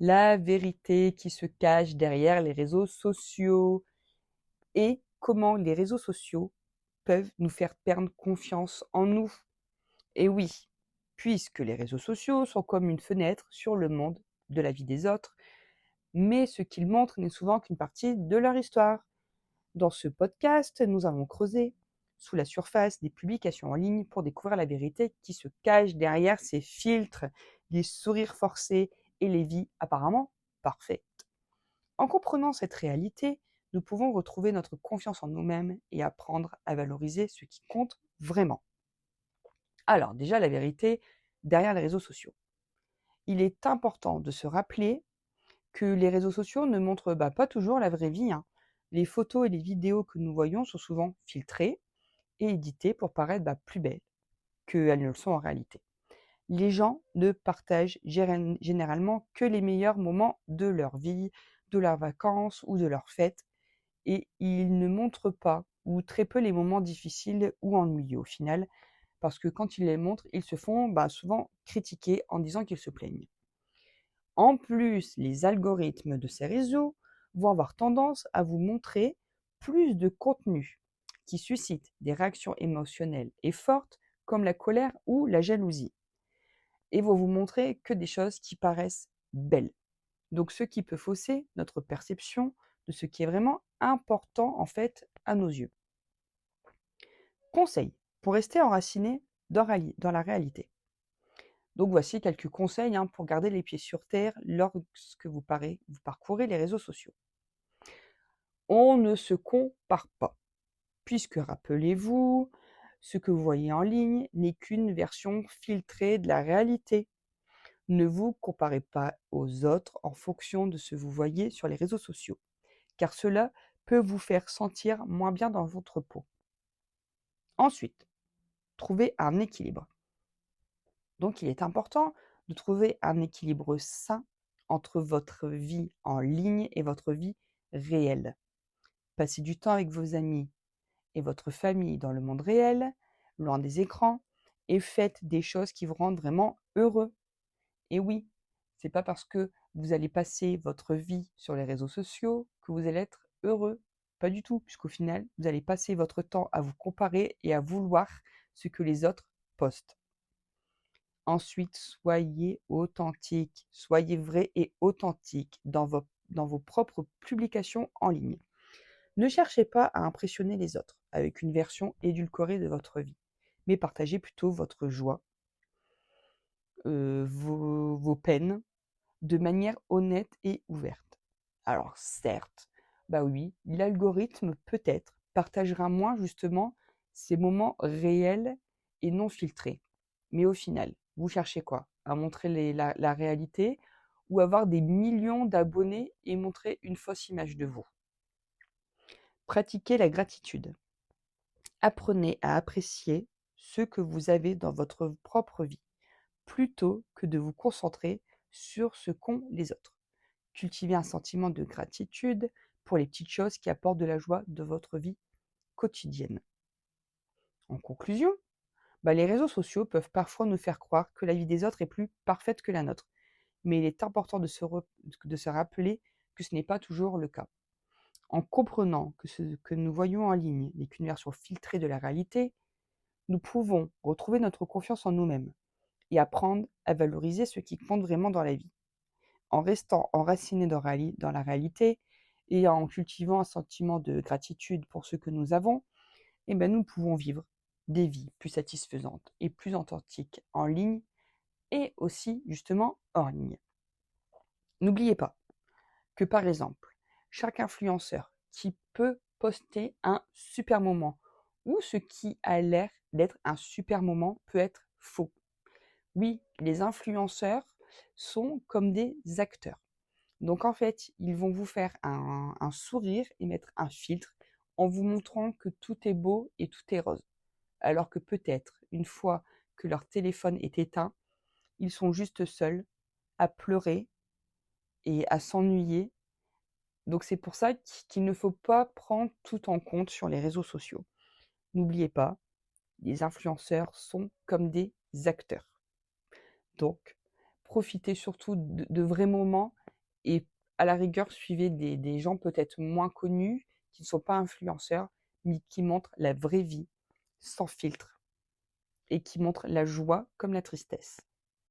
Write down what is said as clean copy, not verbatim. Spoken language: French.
la vérité qui se cache derrière les réseaux sociaux et comment les réseaux sociaux peuvent nous faire perdre confiance en nous. Et oui, puisque les réseaux sociaux sont comme une fenêtre sur le monde de la vie des autres, mais ce qu'ils montrent n'est souvent qu'une partie de leur histoire. Dans ce podcast, nous avons creusé sous la surface des publications en ligne pour découvrir la vérité qui se cache derrière ces filtres, les sourires forcés et les vies apparemment parfaites. En comprenant cette réalité, nous pouvons retrouver notre confiance en nous-mêmes et apprendre à valoriser ce qui compte vraiment. Alors déjà, la vérité derrière les réseaux sociaux. Il est important de se rappeler que les réseaux sociaux ne montrent pas toujours la vraie vie. Les photos et les vidéos que nous voyons sont souvent filtrées et éditées pour paraître plus belles qu'elles ne le sont en réalité. Les gens ne partagent généralement que les meilleurs moments de leur vie, de leurs vacances ou de leurs fêtes, et ils ne montrent pas ou très peu les moments difficiles ou ennuyeux au final, parce que quand ils les montrent, ils se font souvent critiquer en disant qu'ils se plaignent. En plus, les algorithmes de ces réseaux vont avoir tendance à vous montrer plus de contenu qui suscite des réactions émotionnelles et fortes comme la colère ou la jalousie, et vont vous montrer que des choses qui paraissent belles. Donc ce qui peut fausser notre perception de ce qui est vraiment important en fait à nos yeux. Conseil pour rester enraciné dans la réalité. Donc voici quelques conseils pour garder les pieds sur terre lorsque vous parcourez les réseaux sociaux. On ne se compare pas, puisque rappelez-vous, ce que vous voyez en ligne n'est qu'une version filtrée de la réalité. Ne vous comparez pas aux autres en fonction de ce que vous voyez sur les réseaux sociaux, car cela peut vous faire sentir moins bien dans votre peau. Ensuite, trouvez un équilibre. Donc il est important de trouver un équilibre sain entre votre vie en ligne et votre vie réelle. Passez du temps avec vos amis et votre famille dans le monde réel, loin des écrans, et faites des choses qui vous rendent vraiment heureux. Et oui, c'est pas parce que vous allez passer votre vie sur les réseaux sociaux que vous allez être heureux. Pas du tout, puisqu'au final, vous allez passer votre temps à vous comparer et à vouloir ce que les autres postent. Ensuite, soyez authentique, soyez vrai et authentique dans vos propres publications en ligne. Ne cherchez pas à impressionner les autres avec une version édulcorée de votre vie, mais partagez plutôt votre joie, vos peines, de manière honnête et ouverte. Alors certes, oui, l'algorithme peut-être partagera moins justement ces moments réels et non filtrés. Mais au final, vous cherchez quoi? À montrer la réalité ou avoir des millions d'abonnés et montrer une fausse image de vous? Pratiquez la gratitude. Apprenez à apprécier ce que vous avez dans votre propre vie, plutôt que de vous concentrer sur ce qu'ont les autres. Cultivez un sentiment de gratitude pour les petites choses qui apportent de la joie de votre vie quotidienne. En conclusion, les réseaux sociaux peuvent parfois nous faire croire que la vie des autres est plus parfaite que la nôtre, mais il est important de se rappeler que ce n'est pas toujours le cas. En comprenant que ce que nous voyons en ligne n'est qu'une version filtrée de la réalité, nous pouvons retrouver notre confiance en nous-mêmes et apprendre à valoriser ce qui compte vraiment dans la vie. En restant enracinés dans la réalité et en cultivant un sentiment de gratitude pour ce que nous avons, nous pouvons vivre des vies plus satisfaisantes et plus authentiques en ligne et aussi justement hors ligne. N'oubliez pas que par exemple, chaque influenceur qui peut poster un super moment ou ce qui a l'air d'être un super moment peut être faux. Oui, les influenceurs sont comme des acteurs. Donc en fait, ils vont vous faire un sourire et mettre un filtre en vous montrant que tout est beau et tout est rose. Alors que peut-être, une fois que leur téléphone est éteint, ils sont juste seuls à pleurer et à s'ennuyer. Donc c'est pour ça qu'il ne faut pas prendre tout en compte sur les réseaux sociaux. N'oubliez pas, les influenceurs sont comme des acteurs. Donc, profitez surtout de vrais moments Et à la rigueur, suivez des gens peut-être moins connus, qui ne sont pas influenceurs, mais qui montrent la vraie vie, sans filtre, et qui montrent la joie comme la tristesse.